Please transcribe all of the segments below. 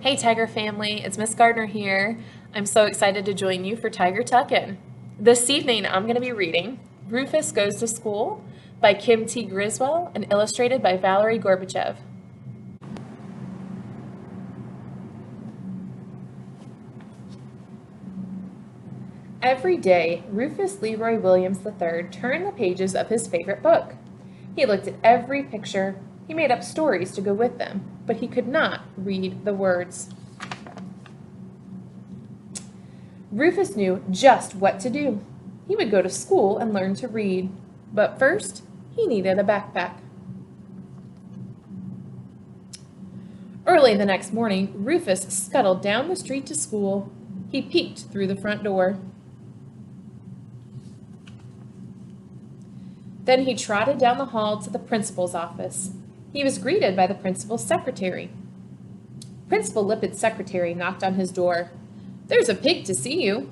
Hey Tiger family, it's Miss Gardner here. I'm so excited to join you for TigerTuckIn. This evening I'm going to be reading Rufus Goes to School by Kim T. Griswold and illustrated by Valerie Gorbachev. Every day, Rufus Leroy Williams III turned the pages of his favorite book. He looked at every picture. He made up stories to go with them, but he could not read the words. Rufus knew just what to do. He would go to school and learn to read, but first, he needed a backpack. Early the next morning, Rufus scuttled down the street to school. He peeked through the front door. Then he trotted down the hall to the principal's office. He was greeted by the principal's secretary. Principal Lippitt's secretary knocked on his door. "There's a pig to see you."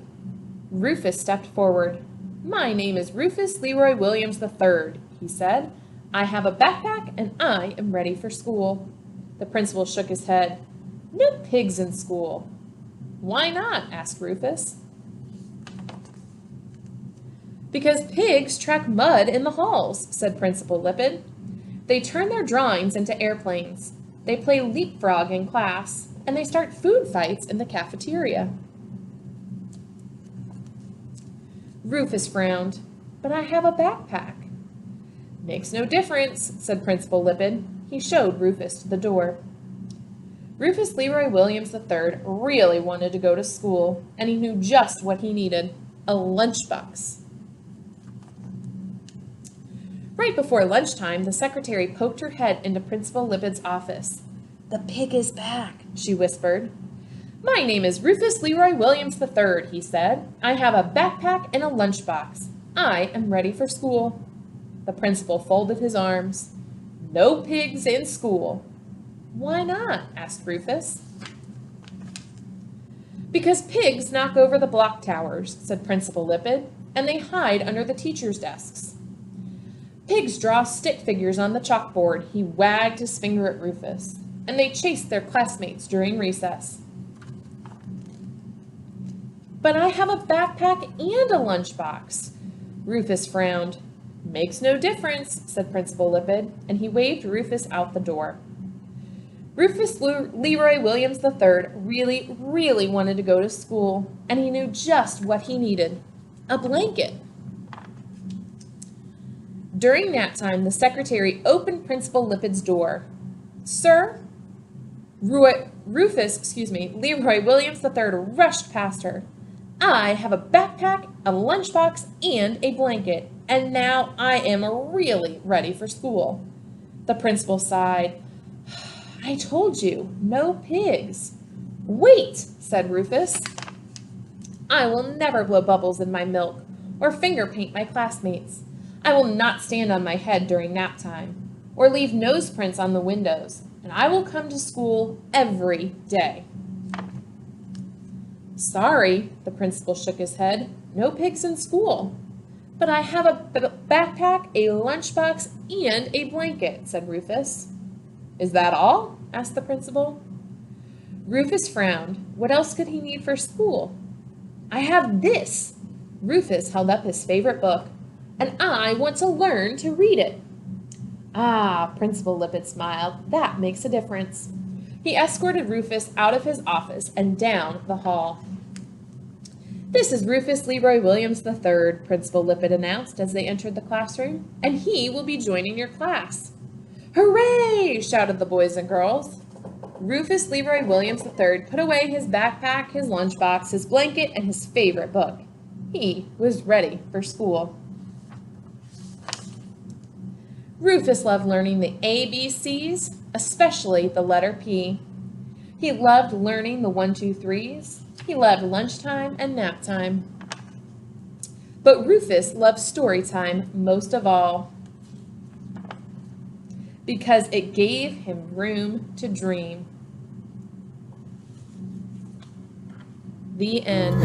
Rufus stepped forward. "My name is Rufus Leroy Williams III, he said. "I have a backpack and I am ready for school." The principal shook his head. "No pigs in school." "Why not?" asked Rufus. "Because pigs track mud in the halls," said Principal Lippitt. "They turn their drawings into airplanes. They play leapfrog in class, and they start food fights in the cafeteria." Rufus frowned. "But I have a backpack." "Makes no difference," said Principal Lippitt. He showed Rufus to the door. Rufus Leroy Williams III really wanted to go to school, and he knew just what he needed: a lunchbox. Right before lunchtime, the secretary poked her head into Principal Lippitt's office. "The pig is back," she whispered. "My name is Rufus Leroy Williams III, he said. "I have a backpack and a lunchbox. I am ready for school." The principal folded his arms. "No pigs in school." "Why not?" asked Rufus. "Because pigs knock over the block towers," said Principal Lippitt, "and they hide under the teachers' desks." "Pigs draw stick figures on the chalkboard," he wagged his finger at Rufus, "and they chase their classmates during recess." "But I have a backpack and a lunchbox." Rufus frowned. "Makes no difference," said Principal Lippitt, and he waved Rufus out the door. Rufus Leroy Williams III really wanted to go to school, and he knew just what he needed: a blanket. During nap time, the secretary opened Principal Lippitt's door. "Sir?" Rufus Leroy Williams III rushed past her. "I have a backpack, a lunchbox, and a blanket, and now I am really ready for school." The principal sighed. "I told you, no pigs." "Wait," said Rufus. "I will never blow bubbles in my milk or finger paint my classmates. I will not stand on my head during nap time or leave nose prints on the windows, and I will come to school every day." "Sorry," the principal shook his head. "No pigs in school." "But I have a backpack, a lunchbox, and a blanket," said Rufus. "Is that all?" asked the principal. Rufus frowned. What else could he need for school? "I have this." Rufus held up his favorite book. "And I want to learn to read it." "Ah," Principal Lippitt smiled. "That makes a difference." He escorted Rufus out of his office and down the hall. "This is Rufus Leroy Williams III, Principal Lippitt announced as they entered the classroom, "and he will be joining your class." "Hooray!" shouted the boys and girls. Rufus Leroy Williams III put away his backpack, his lunchbox, his blanket, and his favorite book. He was ready for school. Rufus loved learning the ABCs, especially the letter P. He loved learning the 1, 2, 3s. He loved lunchtime and nap time. But Rufus loved story time most of all, because it gave him room to dream. The end.